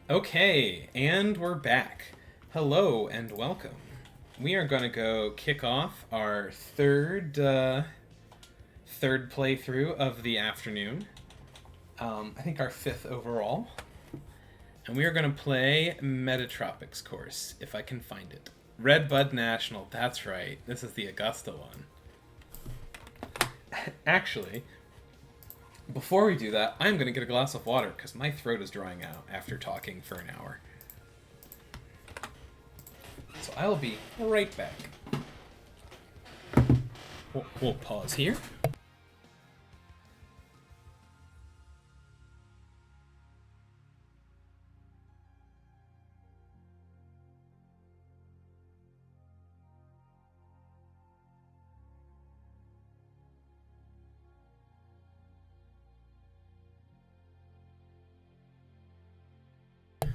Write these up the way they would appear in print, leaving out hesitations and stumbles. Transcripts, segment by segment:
Okay, and we're back. Hello and welcome. We are going to go kick off our third playthrough of the afternoon. I think our fifth overall. And we are going to play Metatropics course, if I can find it. Redbud National, that's right. This is the Augusta one. Actually, before we do that, I'm going to get a glass of water because my throat is drying out after talking for an hour. So I'll be right back. We'll pause here.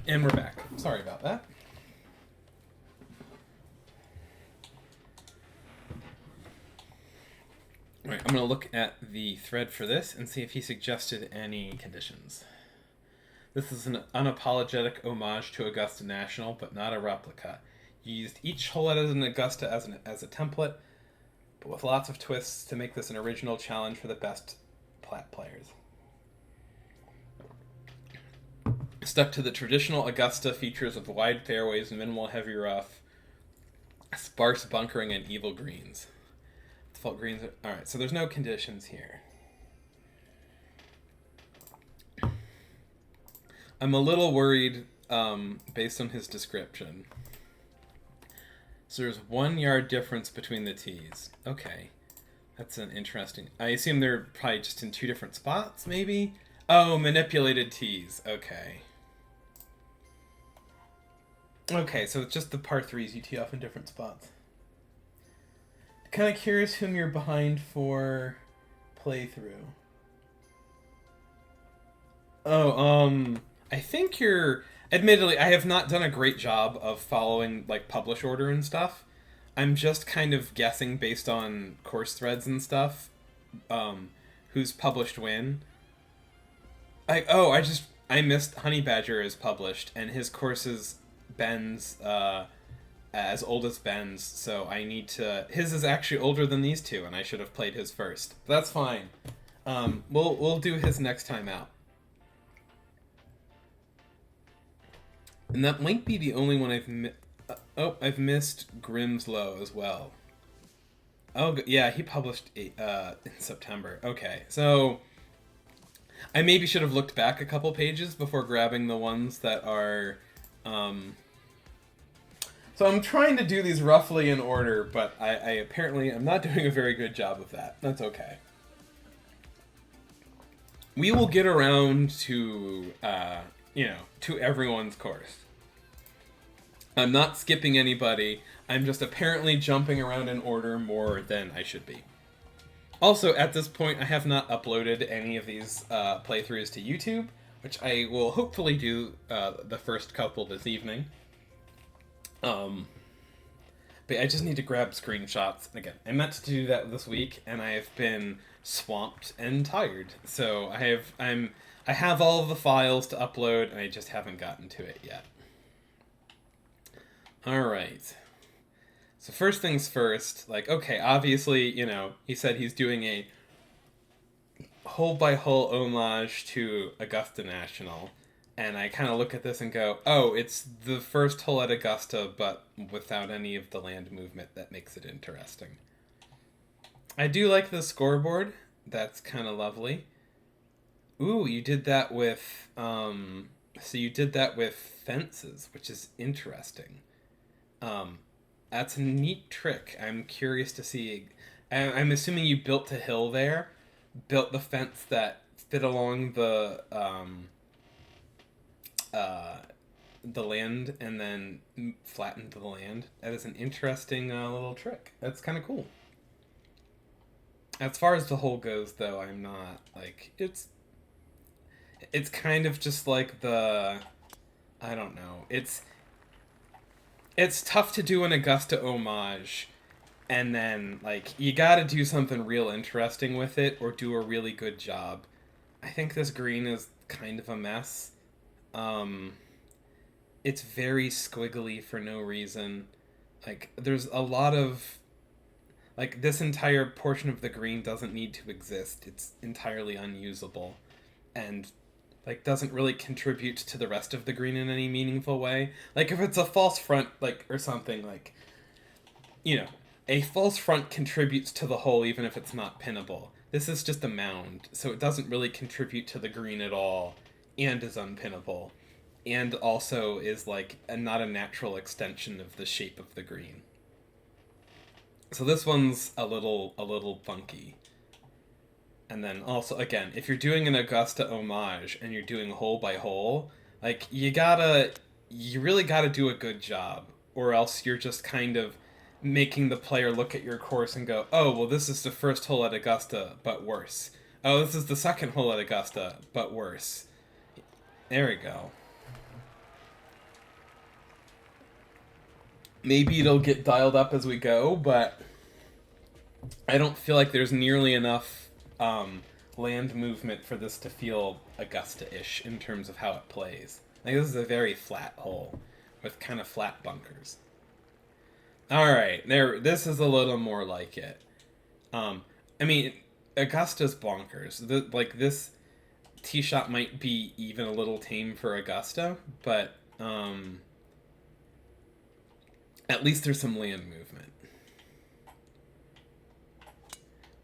And we're back. Sorry about that. Alright, I'm going to look at the thread for this and see if he suggested any conditions. This is an unapologetic homage to Augusta National, but not a replica. You used each hole as an Augusta as a template, but with lots of twists to make this an original challenge for the best plat players. Stuck to the traditional Augusta features of wide fairways and minimal heavy rough, sparse bunkering, and evil greens. Default greens. Alright, so there's no conditions here. I'm a little worried based on his description. So there's 1 yard difference between the tees. Okay. That's an interesting... I assume they're probably just in two different spots, maybe? Oh, manipulated tees. Okay. Okay, so it's just the par 3s you tee off in different spots. Kind of curious whom you're behind for playthrough. Oh, I think you're... Admittedly, I have not done a great job of following, like, publish order and stuff. I'm just kind of guessing based on course threads and stuff, who's published when. I missed Honey Badger is published, and his course is Ben's, as old as Ben's, so I need to... His is actually older than these two, and I should have played his first. That's fine. We'll do his next time out. And that might be the only one I've missed Grimm's Low as well. Oh, yeah, he published in September. Okay, so I maybe should have looked back a couple pages before grabbing the ones that are... So I'm trying to do these roughly in order, but I apparently am not doing a very good job of that. That's okay. We will get around to, to everyone's course. I'm not skipping anybody. I'm just apparently jumping around in order more than I should be. Also, at this point, I have not uploaded any of these playthroughs to YouTube, which I will hopefully do the first couple this evening. But I just need to grab screenshots. And again, I meant to do that this week, and I have been swamped and tired. So I have all of the files to upload, and I just haven't gotten to it yet. Alright. So first things first, like, okay, obviously, he said he's doing a hole-by-hole homage to Augusta National. And I kind of look at this and go, oh, it's the first hole at Augusta, but without any of the land movement that makes it interesting. I do like the scoreboard. That's kind of lovely. Ooh, you did that with... So you did that with fences, which is interesting. That's a neat trick. I'm curious to see... I'm assuming you built the hill there, built the fence that fit along the land, and then flattened the land. That is an interesting little trick. That's kind of cool. As far as the hole goes, though, I'm not, like, it's kind of just like I don't know, it's tough to do an Augusta homage, and then, like, you gotta do something real interesting with it, or do a really good job. I think this green is kind of a mess. it's very squiggly for no reason. Like, there's a lot of, like, this entire portion of the green doesn't need to exist. It's entirely unusable, and like doesn't really contribute to the rest of the green in any meaningful way. Like, if it's a false front, like, or something, like, you know, a false front contributes to the whole even if it's not pinnable. This is just a mound, so it doesn't really contribute to the green at all, and is unpinnable, and also is like not a natural extension of the shape of the green. So this one's a little funky. And then also, again, if you're doing an Augusta homage and you're doing hole by hole, like, you really gotta do a good job, or else you're just kind of making the player look at your course and go, oh, well, this is the first hole at Augusta, but worse. Oh, this is the second hole at Augusta, but worse. There we go. Maybe it'll get dialed up as we go, but I don't feel like there's nearly enough land movement for this to feel Augusta-ish in terms of how it plays. Like, this is a very flat hole with kind of flat bunkers. Alright, this is a little more like it. I mean, Augusta's bonkers. This tee shot might be even a little tame for Augusta, but at least there's some land movement.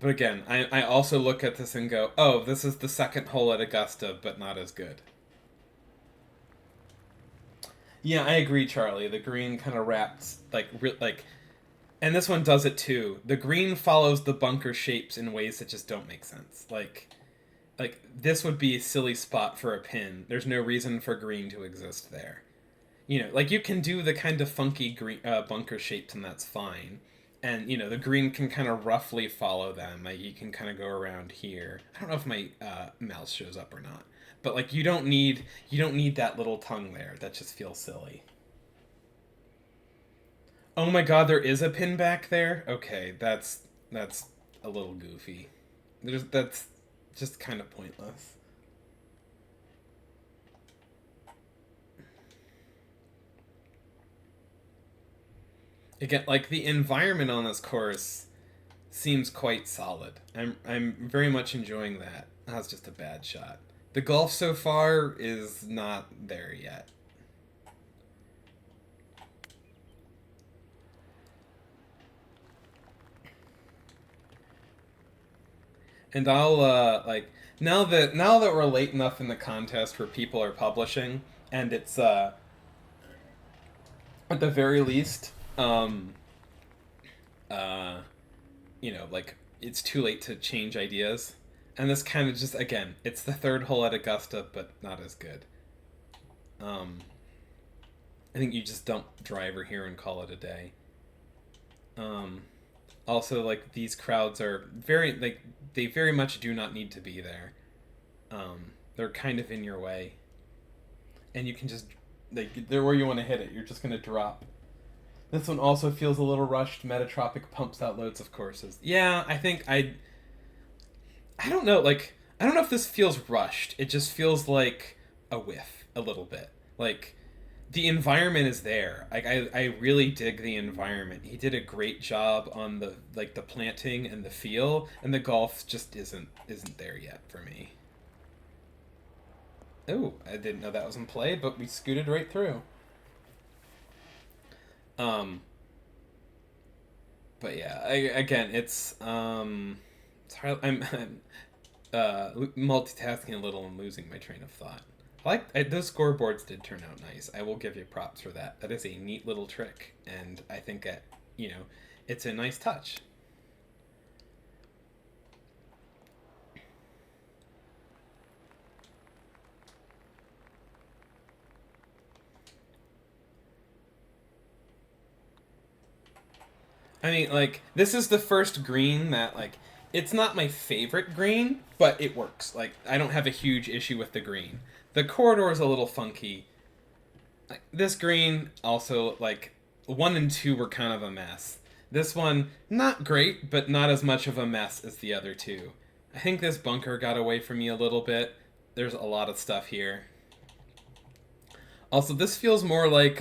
But again, I also look at this and go, oh, this is the second hole at Augusta, but not as good. Yeah, I agree, Charlie. The green kind of wraps, and this one does it too. The green follows the bunker shapes in ways that just don't make sense. Like this would be a silly spot for a pin. There's no reason for green to exist there. You know, like, you can do the kind of funky green bunker shapes, and that's fine. And, you know, the green can kind of roughly follow them. Like, you can kind of go around here. I don't know if my mouse shows up or not. But, like, you don't need that little tongue there. That just feels silly. Oh my god, there is a pin back there? Okay, that's a little goofy. That's just kind of pointless. Again, like, the environment on this course seems quite solid. I'm very much enjoying that. That's just a bad shot. The golf so far is not there yet. And I'll like, now that we're late enough in the contest where people are publishing, and it's at the very least, you know, like, it's too late to change ideas. And this kind of just, again, it's the third hole at Augusta, but not as good. I think you just dump driver here and call it a day. Also, like, these crowds are very, like, they very much do not need to be there. They're kind of in your way. And you can just, like, they're where you want to hit it. You're just going to drop. This one also feels a little rushed. Metatropic pumps out loads of courses. Yeah, I think I don't know, like, I don't know if this feels rushed. It just feels like a whiff, a little bit. Like, the environment is there. Like, I really dig the environment. He did a great job on the planting and the feel, and the golf just isn't there yet for me. Oh, I didn't know that was in play, but we scooted right through. But yeah, again, it's hard, I'm multitasking a little and losing my train of thought. Those scoreboards did turn out nice. I will give you props for that. That is a neat little trick, and I think that, you know, it's a nice touch. I mean, like, this is the first green that, like, it's not my favorite green, but it works. Like, I don't have a huge issue with the green. The corridor is a little funky. Like, this green, also, like, 1 and 2 were kind of a mess. This one, not great, but not as much of a mess as the other two. I think this bunker got away from me a little bit. There's a lot of stuff here. Also, this feels more like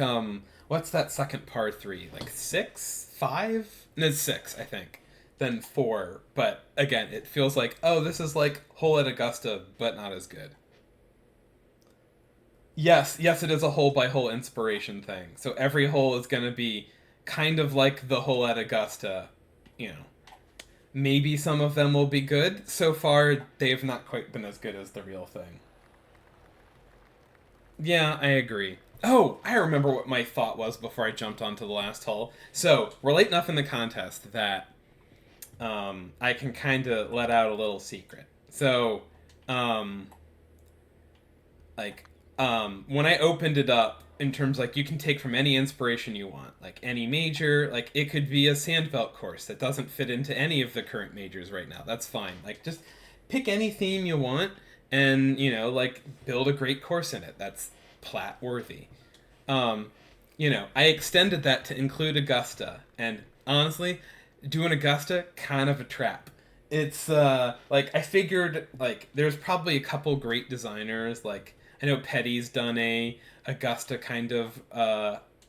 what's that second par three? Like six, five? No, it's six, I think. Than four. But again, it feels like, oh, this is like hole at Augusta, but not as good. Yes, yes, it is a hole by hole inspiration thing. So every hole is going to be kind of like the hole at Augusta. You know, maybe some of them will be good. So far, they've not quite been as good as the real thing. Yeah, I agree. Oh, I remember what my thought was before I jumped onto the last hole. So we're late enough in the contest that I can kind of let out a little secret. So, um, like, when I opened it up, in terms like you can take from any inspiration you want, like any major, like it could be a sandbelt course that doesn't fit into any of the current majors right now. That's fine. Like just pick any theme you want, and like build a great course in it. That's plat worthy. Um, I extended that to include Augusta, and honestly, doing Augusta kind of a trap. It's like I figured like there's probably a couple great designers. Like I know Petty's done a Augusta kind of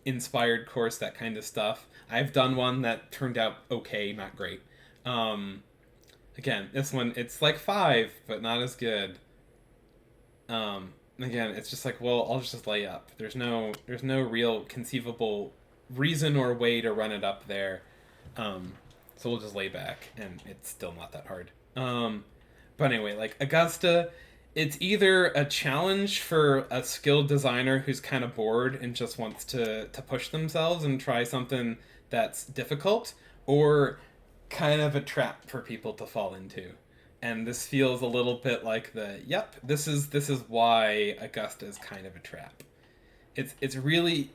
inspired course, that kind of stuff. I've done one that turned out okay, not great. Um, Again, this one it's like five, but not as good. Again, it's just like, well, I'll just lay up. There's no real conceivable reason or way to run it up there. So we'll just lay back, and it's still not that hard. But anyway, like Augusta, it's either a challenge for a skilled designer who's kind of bored and just wants to push themselves and try something that's difficult, or kind of a trap for people to fall into. And this feels a little bit like yep, this is why Augusta is kind of a trap. It's really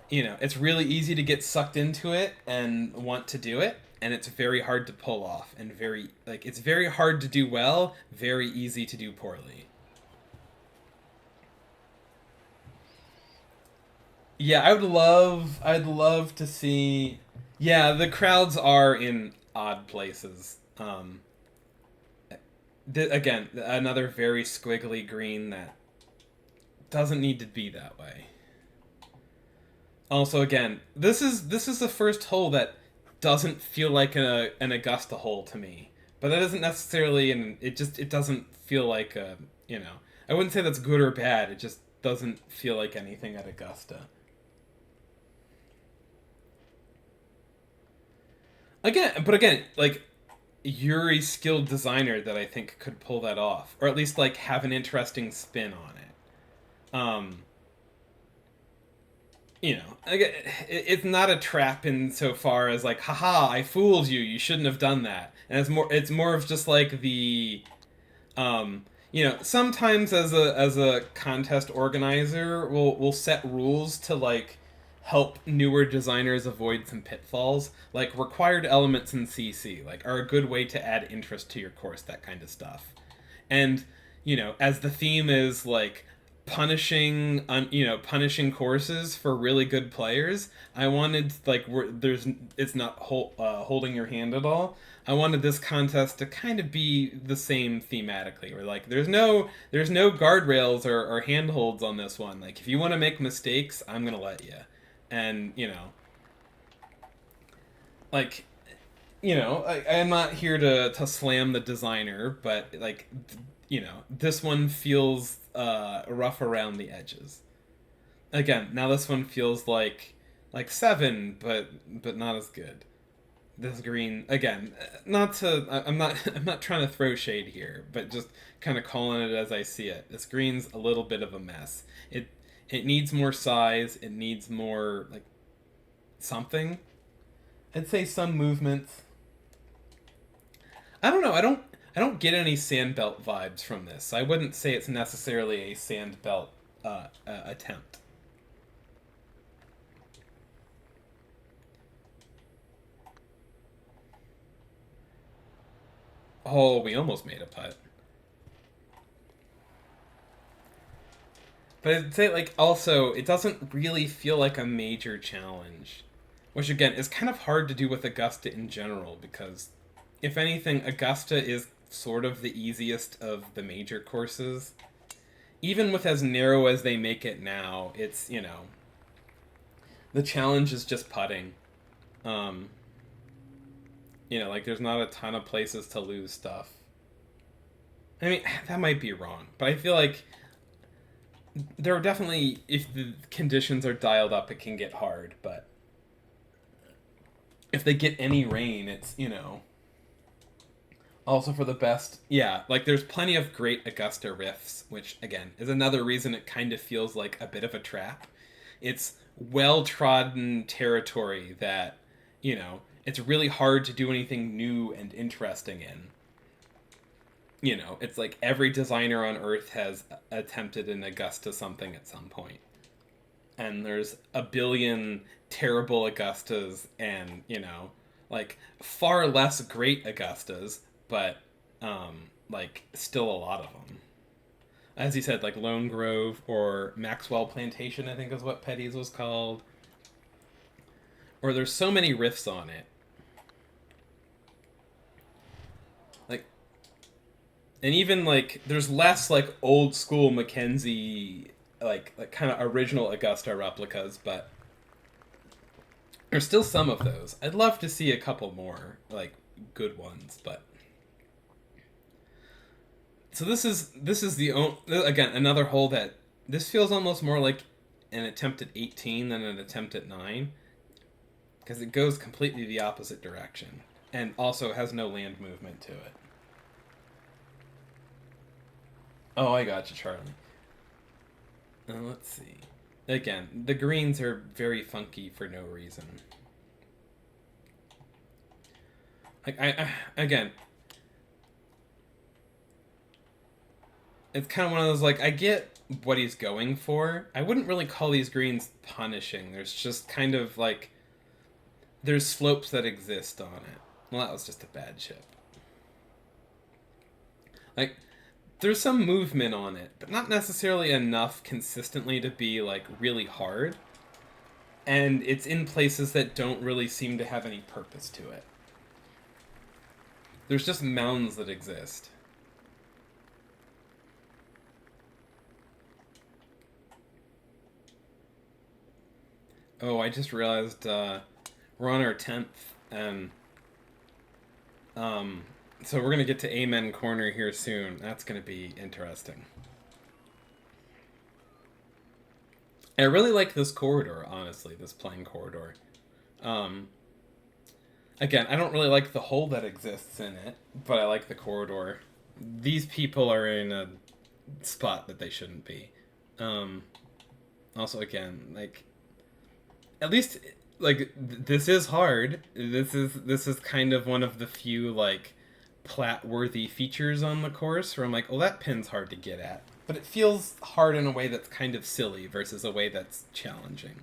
it's really easy to get sucked into it and want to do it, and it's very hard to pull off, and it's very hard to do well, very easy to do poorly. Yeah, I'd love to see. Yeah, the crowds are in odd places. Again, another very squiggly green that doesn't need to be that way. Also, again, this is the first hole that doesn't feel like an Augusta hole to me. But that isn't necessarily it doesn't feel like a I wouldn't say that's good or bad. It just doesn't feel like anything at Augusta. But again, like you're a skilled designer that I think could pull that off, or at least like have an interesting spin on it. Um, it's not a trap in so far as like, haha, I fooled you. You shouldn't have done that. And it's more of just like sometimes as a contest organizer, we'll set rules to like help newer designers avoid some pitfalls. Like required elements in CC, like are a good way to add interest to your course, that kind of stuff. And as the theme is like punishing courses for really good players, I wanted like there's it's not holding your hand at all. I wanted this contest to kind of be the same thematically, where like there's no guardrails or handholds on this one. Like if you want to make mistakes, I'm gonna let you. And like I'm not here to slam the designer, but like this one feels rough around the edges. Again, now this one feels like seven, but not as good. This green again, not to I'm not I'm not trying to throw shade here, but just kind of calling it as I see it. This green's a little bit of a mess. It needs more size. It needs more like something. I'd say some movement. I don't know. I don't get any sandbelt vibes from this. I wouldn't say it's necessarily a sandbelt attempt. Oh, we almost made a putt. But I'd say like also it doesn't really feel like a major challenge, which again is kind of hard to do with Augusta in general because if anything, Augusta is sort of the easiest of the major courses. even with as narrow as they make it now, it's, the challenge is just putting. Um, like there's not a ton of places to lose stuff. I mean, that might be wrong, but I feel like there are definitely, if the conditions are dialed up, it can get hard, but if they get any rain, it's, also for the best. Yeah, like there's plenty of great Augusta riffs, which again is another reason it kind of feels like a bit of a trap. It's well trodden territory that, it's really hard to do anything new and interesting in. It's like every designer on Earth has attempted an Augusta something at some point. And there's a billion terrible Augustas and, like far less great Augustas, but like still a lot of them. As you said, like Lone Grove or Maxwell Plantation, I think is what Petty's was called. Or there's so many riffs on it. Like, and even like there's less like old school Mackenzie like kind of original Augusta replicas, but there's still some of those. I'd love to see a couple more like good ones, but so this is the again another hole that this feels almost more like an attempt at 18 than an attempt at 9, because it goes completely the opposite direction and also has no land movement to it. Oh, I got you, Charlie. Let's see. Again, the greens are very funky for no reason. Like I again, it's kind of one of those like I get what he's going for. I wouldn't really call these greens punishing. There's just kind of like there's slopes that exist on it. Well, that was just a bad chip. Like there's some movement on it, but not necessarily enough consistently to be like really hard. And it's in places that don't really seem to have any purpose to it. There's just mounds that exist. Oh, I just realized we're on our 10th, and so we're gonna get to Amen Corner here soon. That's gonna be interesting. I really like this corridor, honestly, this playing corridor. Um, Again, I don't really like the hole that exists in it, but I like the corridor. These people are in a spot that they shouldn't be. Um, Also, again, like at least like this is hard. This is kind of one of the few like plat-worthy features on the course where I'm like, well, that pin's hard to get at, but it feels hard in a way that's kind of silly versus a way that's challenging.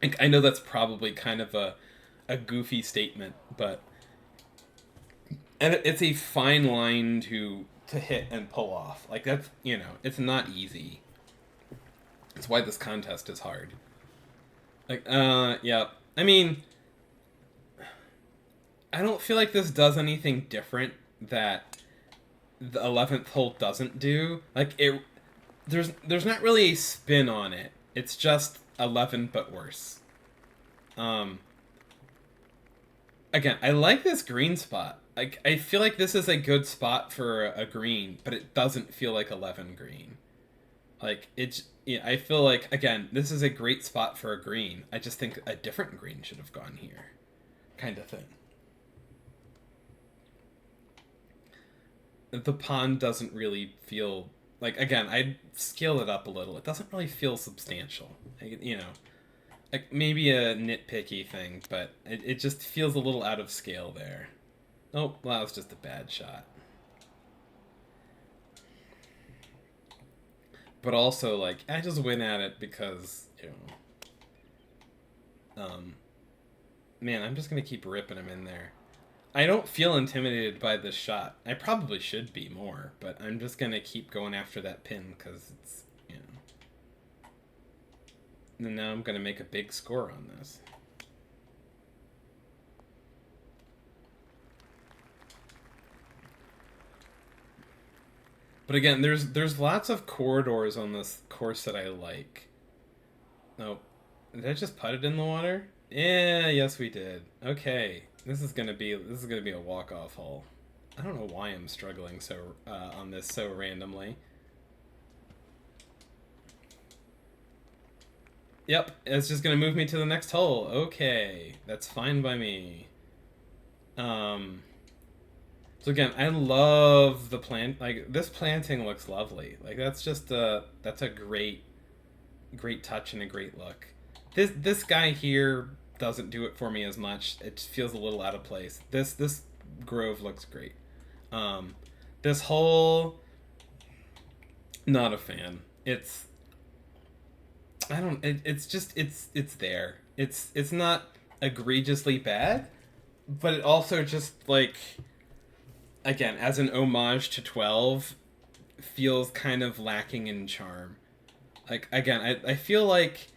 And I know that's probably kind of a goofy statement, but and it's a fine line to hit and pull off. Like that's it's not easy. That's why this contest is hard. Like yeah. I mean, I don't feel like this does anything different that the 11th hole doesn't do. Like it there's not really a spin on it. It's just 11 but worse. Again, I like this green spot. Like I feel like this is a good spot for a green, but it doesn't feel like 11 green. Like it's I feel like again, this is a great spot for a green. I just think a different green should have gone here. Kind of thing. The pond doesn't really feel like again, I'd scale it up a little. It doesn't really feel substantial. Like maybe a nitpicky thing, but it just feels a little out of scale there. Oh, well, that was just a bad shot. But also, like, I just went at it because, man, I'm just gonna keep ripping him in there. I don't feel intimidated by this shot. I probably should be more, but I'm just gonna keep going after that pin because it's, And now I'm gonna make a big score on this. But again, there's lots of corridors on this course that I like. Oh, did I just put it in the water? Yeah, yes we did. Okay, this is gonna be a walk off hole. I don't know why I'm struggling so on this so randomly. Yep, it's just gonna move me to the next hole. Okay, that's fine by me. Um, so again, I love the plant. Like this planting looks lovely. Like that's a great touch and a great look. This guy here doesn't do it for me as much. It just feels a little out of place. This grove looks great. Um, this whole not a fan. It's I don't. It's just it's there. It's not egregiously bad, but it also just like again as an homage to 12 feels kind of lacking in charm. Like again, I feel like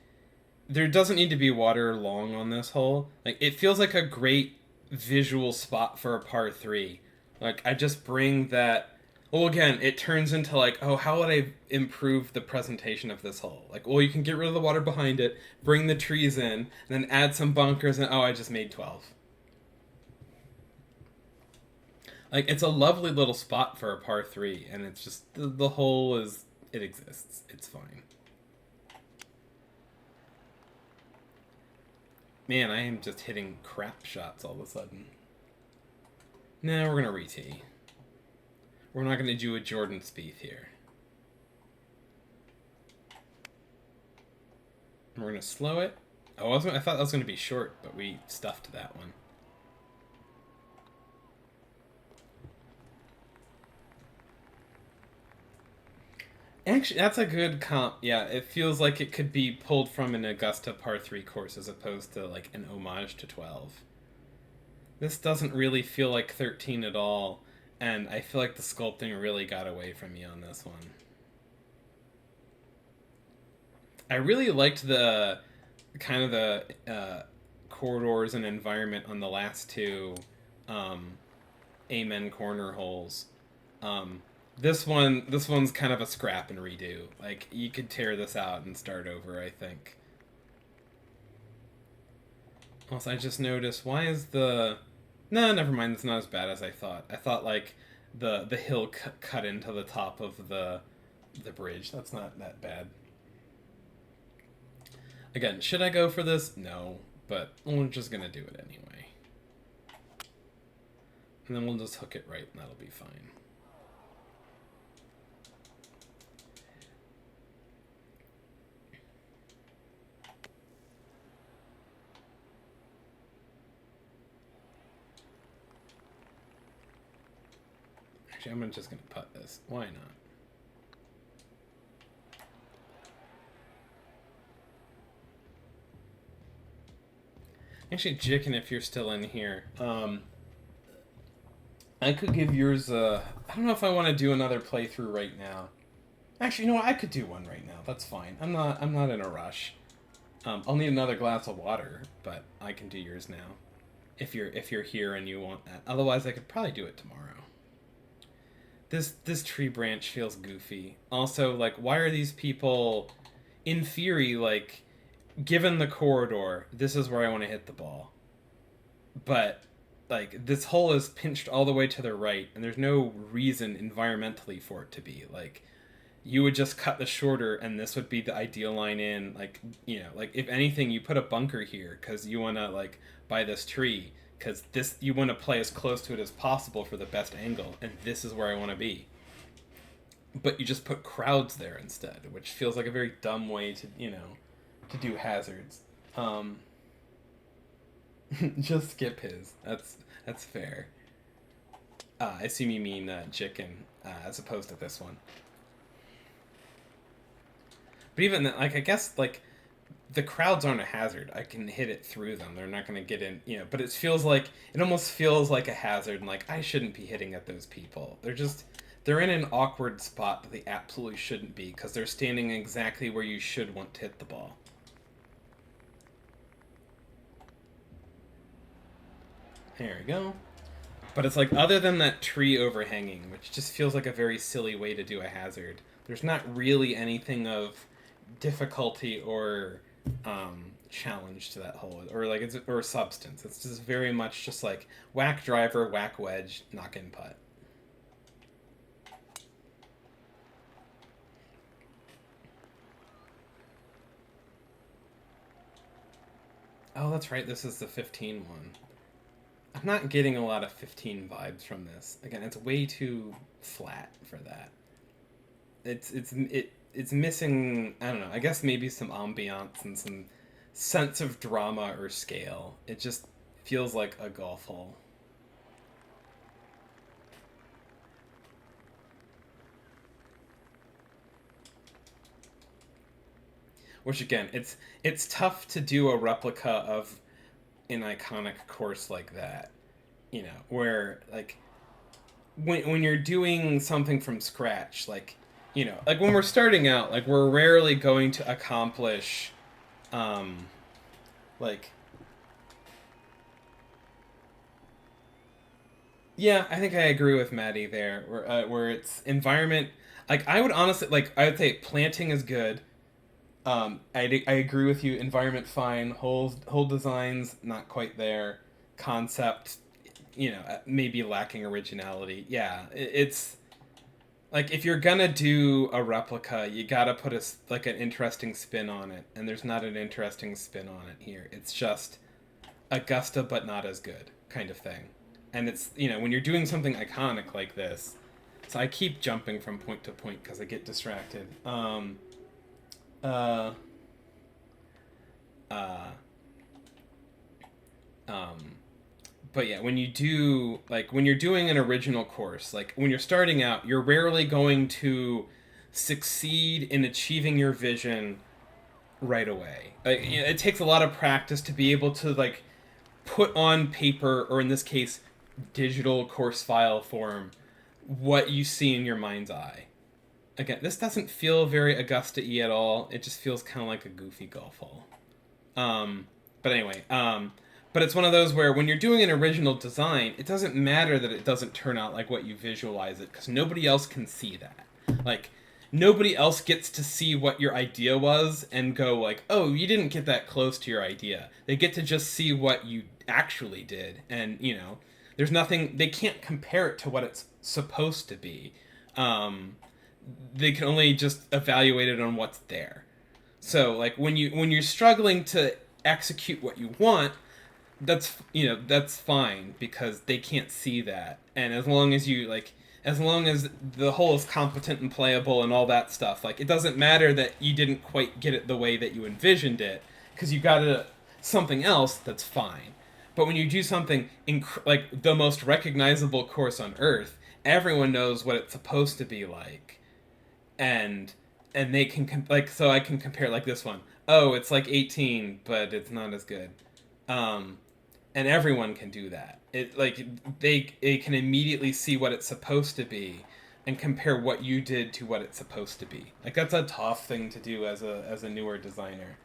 there doesn't need to be water long on this hole. Like it feels like a great visual spot for a par 3. Like I just bring that. Well, again, it turns into like, oh, how would I improve the presentation of this hole? Like, well, you can get rid of the water behind it, bring the trees in, and then add some bunkers, and oh, I just made 12. Like, it's a lovely little spot for a par 3, and it's just the hole is it exists. It's fine. Man, I am just hitting crap shots all of a sudden. Nah, we're gonna re-tee. We're not gonna do a Jordan Spieth here. We're gonna slow it. Oh, I thought that was gonna be short, but we stuffed that one. Actually, that's a good comp. Yeah, it feels like it could be pulled from an Augusta par 3 course as opposed to like an homage to 12. This doesn't really feel like 13 at all, and I feel like the sculpting really got away from me on this one. I really liked the kind of the corridors and environment on the last two um, Amen corner holes. Um, this one's kind of a scrap and redo. Like you could tear this out and start over, I think. Also, I just noticed why is the no, never mind. It's not as bad as I thought. I thought like the hill cut into the top of the bridge. That's not that bad. Again, should I go for this? No, but we're just gonna do it anyway. And then we'll just hook it right, and that'll be fine. Actually, I'm just gonna putt this. Why not? Actually, Jicken, if you're still in here, I could give yours a. I don't know if I want to do another playthrough right now. Actually, you know what? I could do one right now. That's fine. I'm not in a rush. I'll need another glass of water, but I can do yours now. If you're here and you want that. Otherwise, I could probably do it tomorrow. This tree branch feels goofy. Also, like, why are these people, in theory, like, given the corridor, this is where I want to hit the ball. But like this hole is pinched all the way to the right, and there's no reason environmentally for it to be. Like you would just cut the shorter, and this would be the ideal line in. Like like if anything, you put a bunker here because you want to like buy this tree because this you want to play as close to it as possible for the best angle, and this is where I want to be. But you just put crowds there instead, which feels like a very dumb way to to do hazards. Just skip his. That's fair. I assume you mean Chicken as opposed to this one. But even then, like I guess like the crowds aren't a hazard. I can hit it through them. They're not going to get in, But it almost feels like a hazard, and like I shouldn't be hitting at those people. They're in an awkward spot that they absolutely shouldn't be because they're standing exactly where you should want to hit the ball. There we go. But it's like, other than that tree overhanging, which just feels like a very silly way to do a hazard, there's not really anything of difficulty or challenge to that hole, or like it's or substance. It's just very much just like whack driver, whack wedge, knock in putt. Oh, that's right. This is the 15 one. I'm not getting a lot of 15 vibes from this. Again, it's way too flat for that. It's missing. I don't know. I guess maybe some ambiance and some sense of drama or scale. It just feels like a golf hole. Which again, it's tough to do a replica of an iconic course like that. You know, where like when you're doing something from scratch, like, you know, like when we're starting out, like we're rarely going to accomplish um like yeah, I think I agree with Maddie there, where it's environment. Like I would honestly, like I would say planting is good. I agree with you. Environment fine. Whole designs not quite there. Concept, you know, maybe lacking originality. Yeah, it's like if you're gonna do a replica, you gotta put like an interesting spin on it, and there's not an interesting spin on it here. It's just Augusta, but not as good kind of thing. And it's, you know, when you're doing something iconic like this. So I keep jumping from point to point because I get distracted. Uh, uh, um, but yeah, when you do, like, when you're doing an original course, like, when you're starting out, you're rarely going to succeed in achieving your vision right away. Like, you know, it takes a lot of practice to be able to, like, put on paper, or in this case, digital course file form, what you see in your mind's eye. Again, this doesn't feel very Augusta-y at all. It just feels kind of like a goofy golf hole. But anyway, but it's one of those where when you're doing an original design, it doesn't matter that it doesn't turn out like what you visualize it, because nobody else can see that. Like, nobody else gets to see what your idea was and go like, oh, you didn't get that close to your idea. They get to just see what you actually did, and, you know, there's nothing, they can't compare it to what it's supposed to be. They can only just evaluate it on what's there. So like when you're struggling to execute what you want, that's, you know, that's fine because they can't see that. And as long as you like, as long as the hole is competent and playable and all that stuff, like it doesn't matter that you didn't quite get it the way that you envisioned it, because you got something else that's fine. But when you do something like the most recognizable course on earth, everyone knows what it's supposed to be like, and they can like, so I can compare like this one. Oh, it's like 18, but it's not as good. Um, and everyone can do that. It like they can immediately see what it's supposed to be and compare what you did to what it's supposed to be. Like that's a tough thing to do as a newer designer.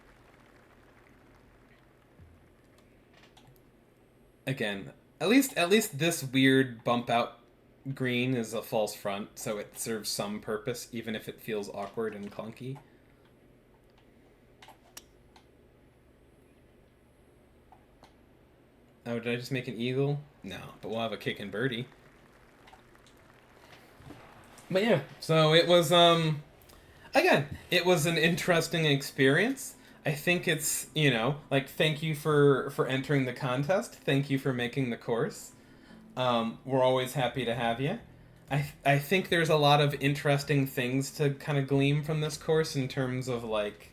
Again, at least this weird bump out green is a false front, so it serves some purpose, even if it feels awkward and clunky. Oh, did I just make an eagle? No, but we'll have a kick and birdie. But yeah, so it was again, it was an interesting experience. I think it's, you know, like, thank you for entering the contest. Thank you for making the course. We're always happy to have you. I think there's a lot of interesting things to kind of glean from this course in terms of like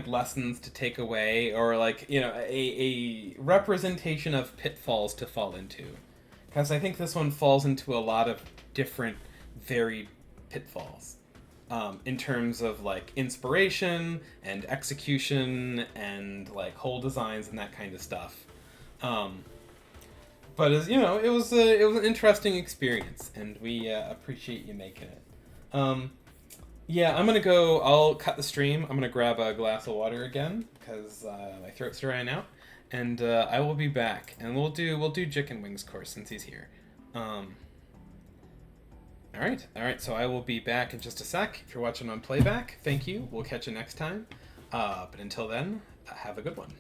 lessons to take away, or like, you know, a representation of pitfalls to fall into, because I think this one falls into a lot of different varied pitfalls, in terms of like inspiration and execution and like whole designs and that kind of stuff. But as you know, it was an interesting experience, and we appreciate you making it. Yeah, I'm gonna go. I'll cut the stream. I'm gonna grab a glass of water again because my throat's drying out, and I will be back, and we'll do Chicken Wings course since he's here. All right. So I will be back in just a sec. If you're watching on playback, thank you. We'll catch you next time. But until then, have a good one.